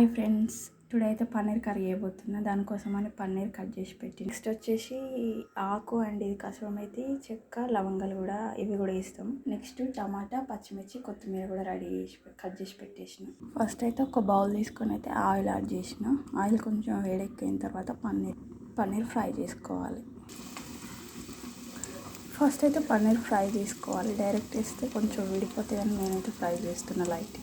Hi friends, today అయితే paneer curry చేయబోతున్నా. దానికోసమని paneer cut చేసి పెట్టి నెక్స్ట్ వచ్చేసి ఆకు అండ్ ఇది కసూరి మేతి, చెక్క, లవంగాలు కూడా ఇవి కూడా వేస్తాం. నెక్స్ట్ టమాటా, పచ్చిమిర్చి, కొత్తిమీర కూడా రెడీ చేసి కట్ చేసి పెట్టేసిన. ఫస్ట్ అయితే ఒక బౌల్ తీసుకొని అయితే ఆయిల్ యాడ్ చేసిన. ఆయిల్ కొంచెం వేడెక్కిన తర్వాత పన్నీర్ ఫ్రై చేసుకోవాలి. ఫస్ట్ అయితే పన్నీర్ ఫ్రై చేసుకోవాలి. డైరెక్ట్ వేస్తే కొంచెం విడిపోతే కానీ నేనైతే ఫ్రై చేస్తున్నా లైట్.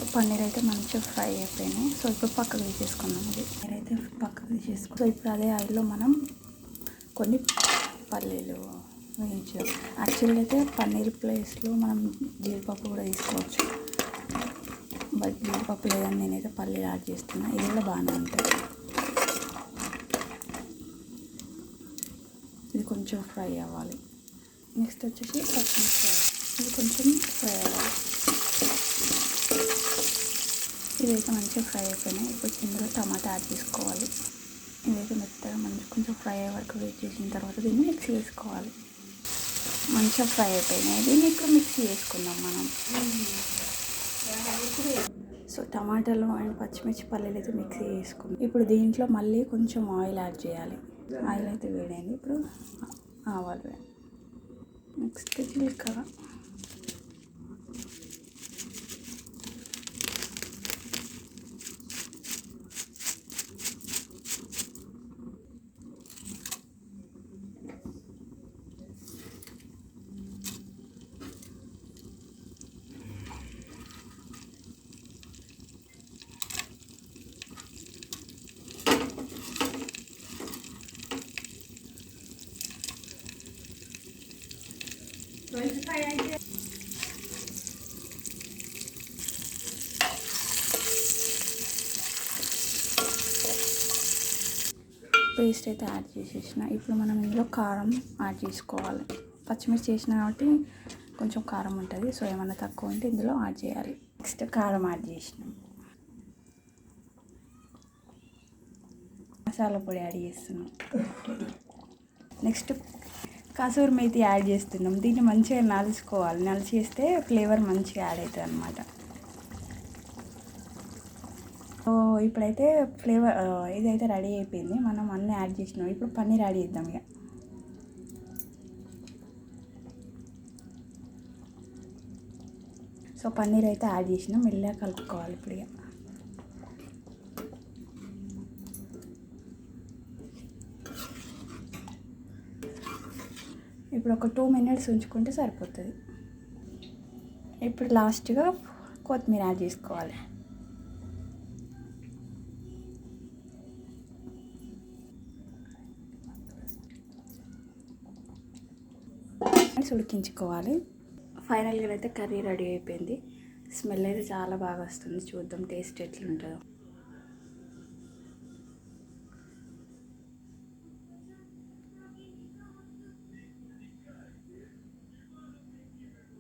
సో పన్నీర్ అయితే మంచిగా ఫ్రై అయిపోయినాయి. సో ఇప్పుడు పక్కకు తీసేసుకున్నాం. పన్నీర్ అయితే పక్కకు తీసేసుకున్నాం. సో ఇప్పుడు అదే ఆయిల్లో మనం కొన్ని పల్లీలు వేయించాం. యాక్చువల్గా అయితే పన్నీర్ ప్లేస్లో మనం జీడిపప్పు కూడా తీసుకోవచ్చు, బట్ జీడిపప్పు లేదని నేనైతే పల్లీలు యాడ్ చేస్తున్నా. ఇది కూడా బాగానే ఉంటుంది. ఇది కొంచెం ఫ్రై అవ్వాలి. నెక్స్ట్ వచ్చేసి పచ్చిమిర్చి, ఇది కొంచెం ఫ్రై అవ్వాలి. ఇదైతే మంచిగా ఫ్రై అయిపోయినాయి. ఇప్పుడు ఇందులో టమాటా యాడ్ చేసుకోవాలి. ఇదైతే మెత్తగా కొంచెం ఫ్రై అయ్యే వరకు వెయిట్ చేసిన తర్వాత దీన్ని మిక్సీ వేసుకోవాలి. మంచిగా ఫ్రై అయిపోయినాయి. దీన్ని ఇప్పుడు మిక్సీ వేసుకుందాం మనం. సో టమాటాలు అండ్ పచ్చిమిర్చి, పల్లీలు అయితే మిక్సీ వేసుకుందాం. ఇప్పుడు దీంట్లో మళ్ళీ కొంచెం ఆయిల్ యాడ్ చేయాలి. ఆయిల్ అయితే వేడైంది. ఇప్పుడు ఆవాలు, నెక్స్ట్ జీలకర్ర, పేస్ట్ అయితే యాడ్ చేసేసిన. ఇప్పుడు మనం ఇందులో కారం యాడ్ చేసుకోవాలి. పచ్చిమిర్చి చేసిన కాబట్టి కొంచెం కారం ఉంటుంది. సో ఏమైనా తక్కువ ఉంటే ఇందులో యాడ్ చేయాలి. నెక్స్ట్ కారం యాడ్ చేసినాం. మసాలా పొడి యాడ్ చేస్తున్నాం. నెక్స్ట్ కసూరి మేతి యాడ్ చేస్తున్నాం. దీన్ని మంచిగా నలుచుకోవాలి. నలిచేస్తే ఫ్లేవర్ మంచిగా యాడ్ అవుతుంది అన్నమాట. సో ఇప్పుడైతే ఫ్లేవర్ ఇదైతే రెడీ అయిపోయింది. మనం అన్నీ యాడ్ చేసినాం. ఇప్పుడు పన్నీర్ యాడ్ చేద్దాం. ఇక సో పన్నీర్ అయితే యాడ్ చేసినాం. మెల్లగా కలుపుకోవాలి. ఇప్పుడు ఇక ఇప్పుడు ఒక 2 minutes ఉంచుకుంటే సరిపోతుంది. ఇప్పుడు లాస్ట్గా కొత్తిమీర యాడ్ చేసుకోవాలి. ఉడికించుకోవాలి. ఫైనల్గా అయితే కర్రీ రెడీ అయిపోయింది. స్మెల్ అయితే చాలా బాగా వస్తుంది. చూద్దాం టేస్ట్ ఎట్లుంటుందో.